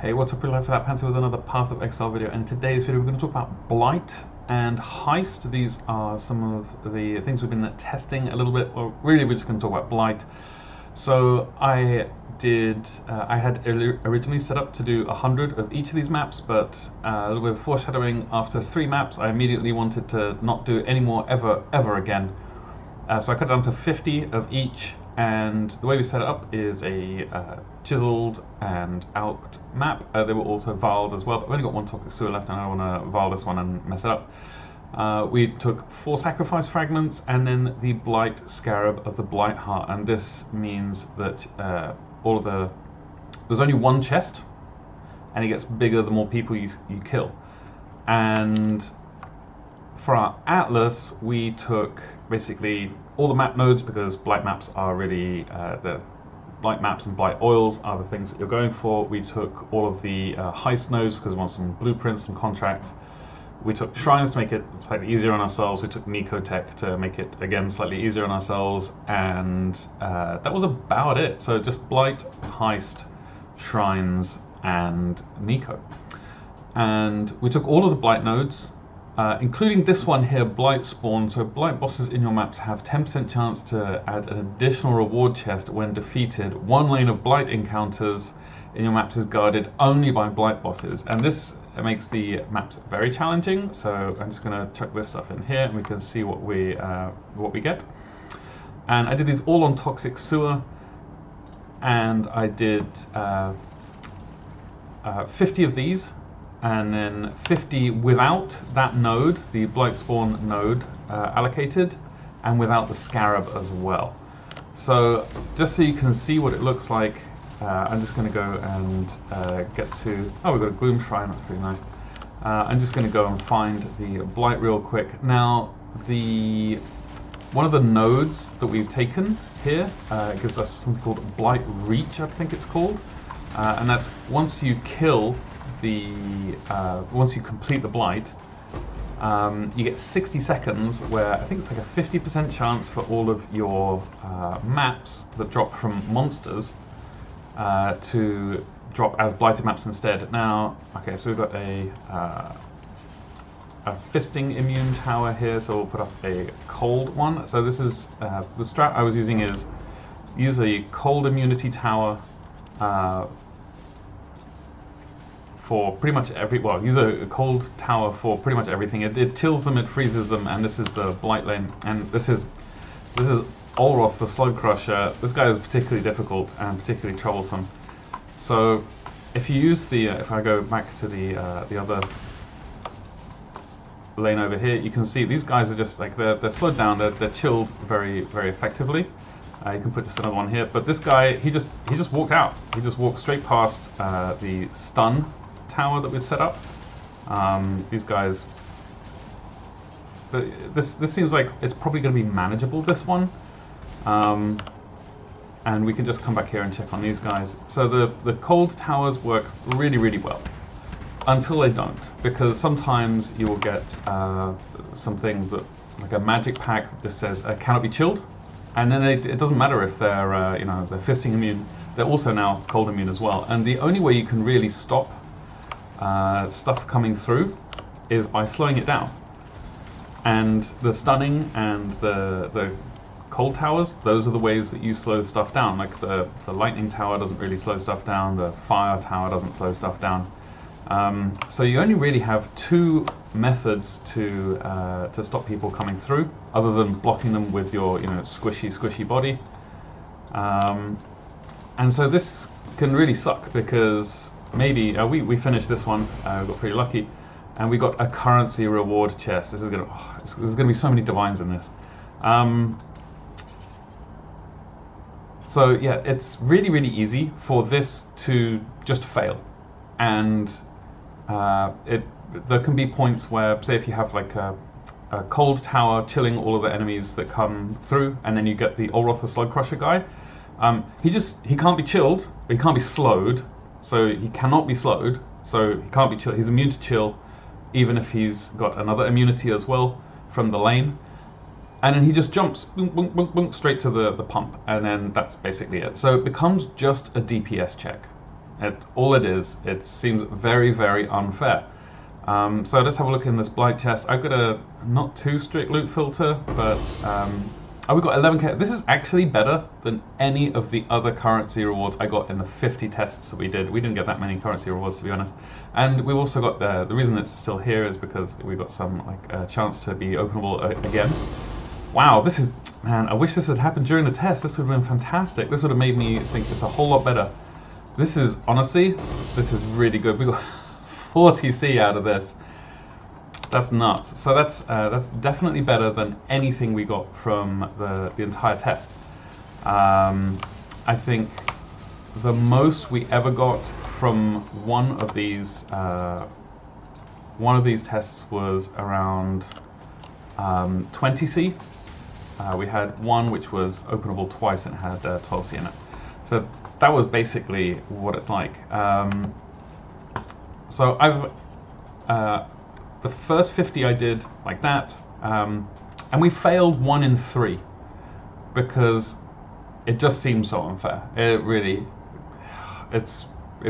Hey, what's up, lifewithoutpants with another Path of Exile video, and in today's video we're going to talk about Blight and Heist. These are some of the things we've been testing a little bit, or really we're just going to talk about Blight. So I had originally set up to do 100 of each of these maps, but a little bit of foreshadowing, after 3 maps I immediately wanted to not do any more ever again. So I cut it down to 50 of each, and the way we set it up is a chiseled and alked map. They were also viled as well, but I've only got one toxic sewer left and I don't want to vile this one and mess it up. We took 4 sacrifice fragments and then the Blight Scarab of the Blightheart, and this means that there's only one chest and it gets bigger the more people you kill. And for our Atlas, we took basically all the map nodes, because Blight maps are really, the Blight maps and Blight oils are the things that you're going for. We took all of the heist nodes because we want some blueprints, some contracts. We took shrines to make it slightly easier on ourselves. We took Nicotech to make it, again, slightly easier on ourselves. And that was about it. So just Blight, heist, shrines, and Nico. And we took all of the Blight nodes, including this one here, BlightSpawn. So Blight bosses in your maps have 10% chance to add an additional reward chest when defeated. One lane of Blight encounters in your maps is guarded only by Blight bosses, and this makes the maps very challenging. So I'm just going to chuck this stuff in here and we can see what we get. And I did these all on toxic sewer, and I did 50 of these, and then 50 without that node, the BlightSpawn node allocated, and without the Scarab as well. So just so you can see what it looks like, I'm just going to go and get to, oh, we've got a Gloom Shrine, that's pretty nice. I'm just going to go and find the Blight real quick. Now, one of the nodes that we've taken here gives us something called Blightreach, I think it's called, and that's once you kill once you complete the Blight, you get 60 seconds where I think it's like a 50% chance for all of your maps that drop from monsters to drop as blighted maps instead. Now, okay, so we've got a fisting immune tower here, so we'll put up a cold one. So this is the strat I was using is use a cold immunity tower for pretty much use a cold tower for pretty much everything. It chills them, it freezes them, and this is the Blight lane. And this is Olroth, the Slug Crusher. This guy is particularly difficult and particularly troublesome. So if you use if I go back to the other lane over here, you can see these guys are just like, they're slowed down, they're chilled very, very effectively. You can put just another one here, but this guy, he just walked out. He just walked straight past the stun tower that we set up. These guys, this seems like it's probably going to be manageable, this one. And we can just come back here and check on these guys. So the cold towers work really, really well until they don't, because sometimes you will get something that, like a magic pack that just says cannot be chilled, and then it doesn't matter if they're they're fisting immune. They're also now cold immune as well. And the only way you can really stop stuff coming through is by slowing it down. And the stunning and the cold towers, those are the ways that you slow stuff down. Like the lightning tower doesn't really slow stuff down, the fire tower doesn't slow stuff down. So you only really have 2 methods to stop people coming through, other than blocking them with your squishy body. And so this can really suck, because maybe we finished this one, got pretty lucky, and we got a currency reward chest. There's gonna be so many divines in this. So yeah, it's really, really easy for this to just fail, and there can be points where, say, if you have like a cold tower chilling all of the enemies that come through, and then you get the Olroth the Slug Crusher guy. He can't be chilled, but he can't be slowed. So he cannot be slowed. So he can't be chilled. He's immune to chill, even if he's got another immunity as well from the lane. And then he just jumps boom, boom, boom, boom, straight to the pump, and then that's basically it. So it becomes just a DPS check. All it is, it seems very, very unfair. So let's have a look in this blight chest. I've got a not too strict loot filter, but we've got 11k. This is actually better than any of the other currency rewards I got in the 50 tests that we did. We didn't get that many currency rewards, to be honest. And we've also got the reason it's still here is because we got some chance to be openable again. Wow, this is, man, I wish this had happened during the test. This would have been fantastic. This would have made me think it's a whole lot better. This is, honestly, this is really good. We got 40C out of this. That's nuts. So that's definitely better than anything we got from the entire test. I think the most we ever got from one of these tests was around 20C. We had one which was openable twice and had 12C in it. So that was basically what it's like. So I've the first 50 I did like that, and we failed 1 in 3 because it just seemed so unfair. It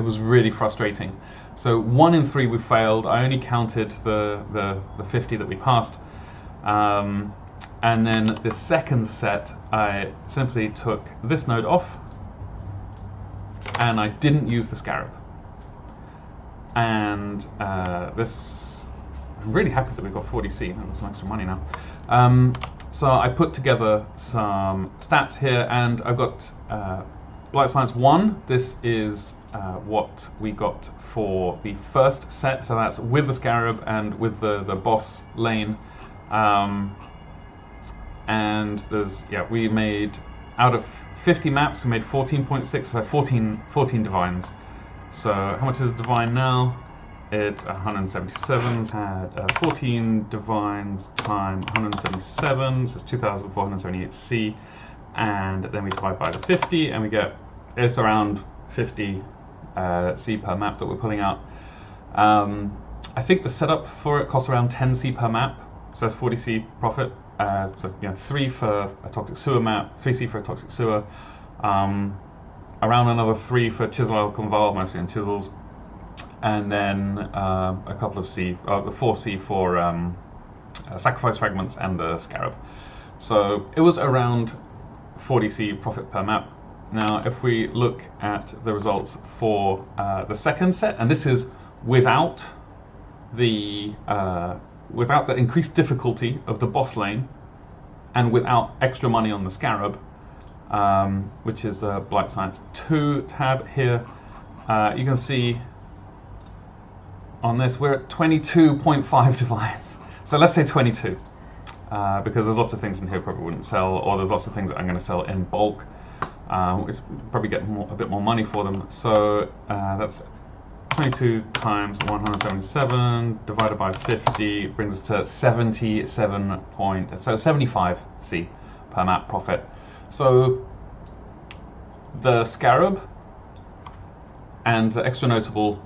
was really frustrating. So 1 in 3 we failed. I only counted the 50 that we passed, and then the second set I simply took this node off, and I didn't use the Scarab. And I'm really happy that we got 40C. That was some extra money now. So I put together some stats here, and I've got Blight Science 1. This is what we got for the first set. So that's with the Scarab and with the boss lane. And there's, we made, out of 50 maps, we made 14.6, so 14 divines. So how much is divine now? It's 177. Had 14 divines times 177, so it's 2,478C, and then we divide by the 50, and we get, it's around 50 C per map that we're pulling out. I think the setup for it costs around 10C per map, so that's 40C profit. So 3 for a toxic sewer map, 3C for a toxic sewer. Around another 3 for Chisel Conval, mostly on chisels, and then a couple of C, the 4C for sacrifice fragments and the Scarab. So it was around 40C profit per map. Now, if we look at the results for the second set, and this is without the increased difficulty of the boss lane, and without extra money on the Scarab, which is the Blight Science 2 tab here, you can see on this we're at 22.5 divines. So let's say 22, because there's lots of things in here probably wouldn't sell, or there's lots of things that I'm going to sell in bulk, which probably get a bit more money for them. So that's 22 times 177 divided by 50 brings us to 75C per map profit. So the Scarab and the extra notable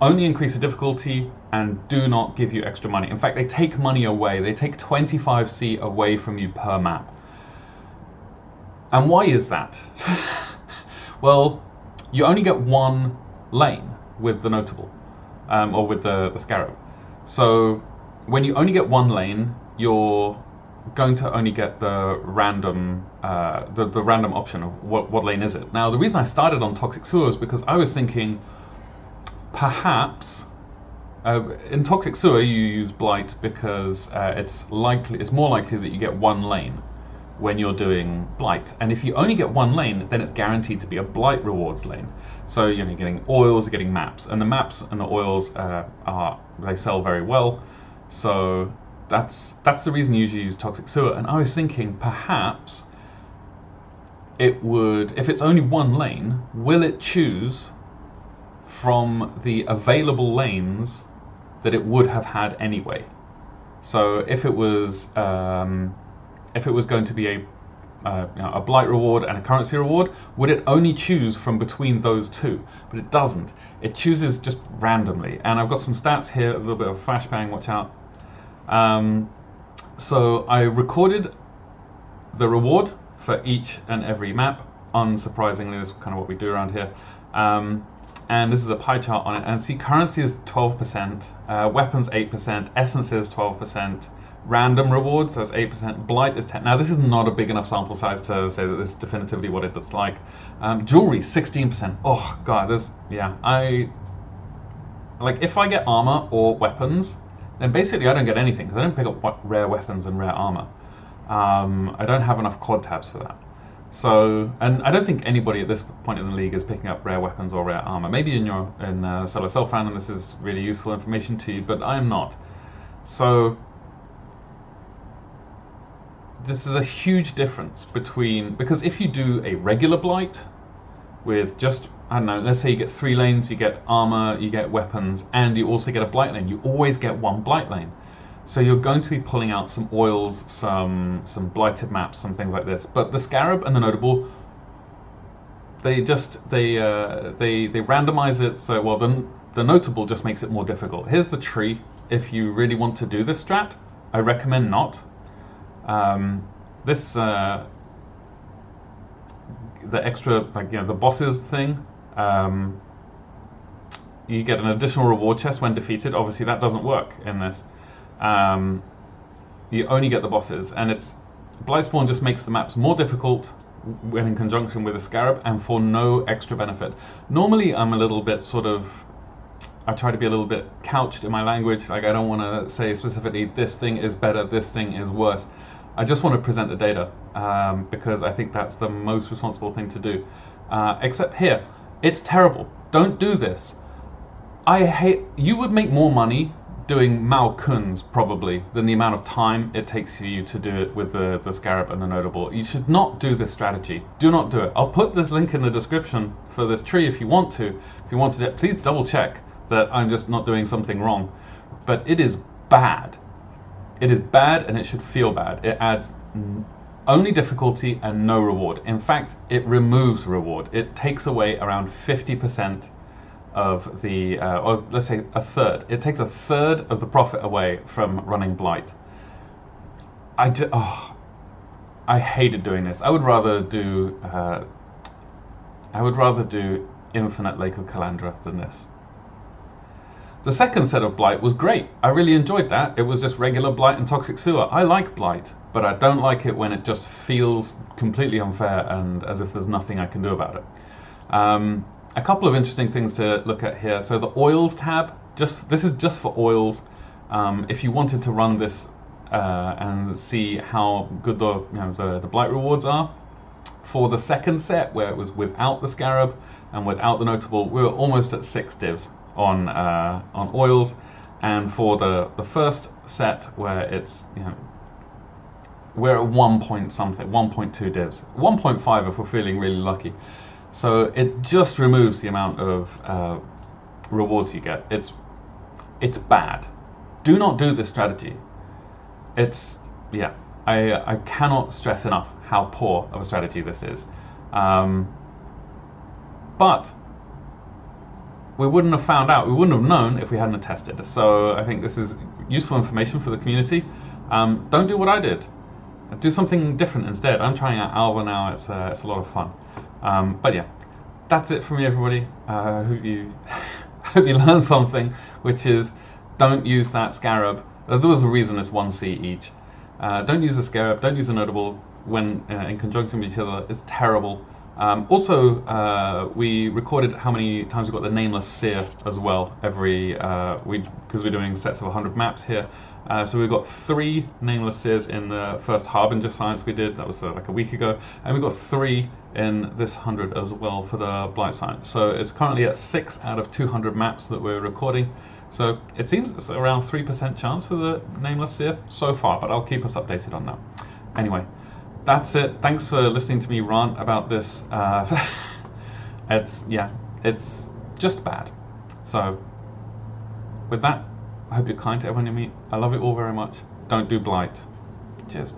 only increase the difficulty and do not give you extra money. In fact, they take money away. They take 25C away from you per map. And why is that? Well, you only get one lane with the notable, or with the Scarab. So when you only get one lane, you're going to only get the random the random option of what lane is it. Now, the reason I started on Toxic Sewer is because I was thinking perhaps in Toxic Sewer you use Blight because it's more likely that you get one lane when you're doing Blight, and if you only get one lane, then it's guaranteed to be a Blight rewards lane. So you're getting oils, you're getting maps, and the maps and the oils they sell very well. So that's the reason you usually use Toxic Sewer. And I was thinking perhaps it would, if it's only one lane, will it choose from the available lanes that it would have had anyway? So if it was going to be a Blight reward and a currency reward, would it only choose from between those two? But it doesn't. It chooses just randomly. And I've got some stats here, a little bit of flashbang, watch out. So I recorded the reward for each and every map. Unsurprisingly, this is kind of what we do around here. and this is a pie chart on it, and see currency is 12%, weapons 8%, essences 12%, random rewards as 8%, blight is 10%. Now this is not a big enough sample size to say that this is definitively what it looks like. Jewelry 16%. Oh god, like if I get armor or weapons, then basically I don't get anything because I don't pick up rare weapons and rare armor. I don't have enough quad tabs for that. So, and I don't think anybody at this point in the league is picking up rare weapons or rare armor. Maybe in Solo Self fan, and this is really useful information to you, but I am not. So this is a huge difference because if you do a regular blight with just, I don't know, let's say you get 3 lanes, you get armor, you get weapons, and you also get a blight lane, you always get 1 blight lane. So you're going to be pulling out some oils, some blighted maps, some things like this. But the Scarab and the Notable, they randomize it. So well, the Notable just makes it more difficult. Here's the tree. If you really want to do this strat, I recommend not. The extra, like, you know, the bosses thing, you get an additional reward chest when defeated. Obviously that doesn't work in this. You only get the bosses, and BlightSpawn just makes the maps more difficult when in conjunction with a Scarab, and for no extra benefit. Normally I'm a little bit I try to be a little bit couched in my language, like I don't want to say specifically this thing is better, this thing is worse. I just want to present the data, because I think that's the most responsible thing to do. Except here, it's terrible. Don't do this. You would make more money doing Malkuns probably than the amount of time it takes you to do it with the Scarab and the Notable. You should not do this strategy. Do not do it. I'll put this link in the description for this tree if you want to. If you want to, please double check that I'm just not doing something wrong. But it is bad. It is bad, and it should feel bad. It adds only difficulty and no reward. In fact, it removes reward. It takes away around 50% of the, or let's say a third. It takes a third of the profit away from running Blight. I hated doing this. I would rather do Infinite Lake of Calandra than this. The second set of Blight was great. I really enjoyed that. It was just regular Blight and Toxic Sewer. I like Blight, but I don't like it when it just feels completely unfair and as if there's nothing I can do about it. A couple of interesting things to look at here. So the oils tab, this is just for oils. If you wanted to run this and see how good the Blight rewards are, for the second set where it was without the Scarab and without the Notable, we were almost at 6 divs on oils, and for the first set where it's, we're at 1 point something, 1.2 divs, 1.5 if we're feeling really lucky. So it just removes the amount of rewards you get. It's bad. Do not do this strategy. I cannot stress enough how poor of a strategy this is. But we wouldn't have found out, we wouldn't have known if we hadn't tested. So I think this is useful information for the community. Don't do what I did. Do something different instead. I'm trying out Alva now, it's a lot of fun. But yeah, that's it for me, everybody. I hope you learned something, which is don't use that Scarab. There was a reason it's 1C each. Don't use the Scarab, don't use the Notable when in conjunction with each other. It's terrible. Also, we recorded how many times we got the Nameless Seer as well because we're doing sets of 100 maps here. So we got 3 Nameless Seers in the first Harbinger Science we did, that was like a week ago, and we got 3 in this 100 as well for the Blight Science. So it's currently at 6 out of 200 maps that we're recording. So it seems it's around 3% chance for the Nameless Seer so far, but I'll keep us updated on that. Anyway, that's it. Thanks for listening to me rant about this. It's just bad. So with that, I hope you're kind to everyone you meet. I love you all very much. Don't do Blight. Cheers.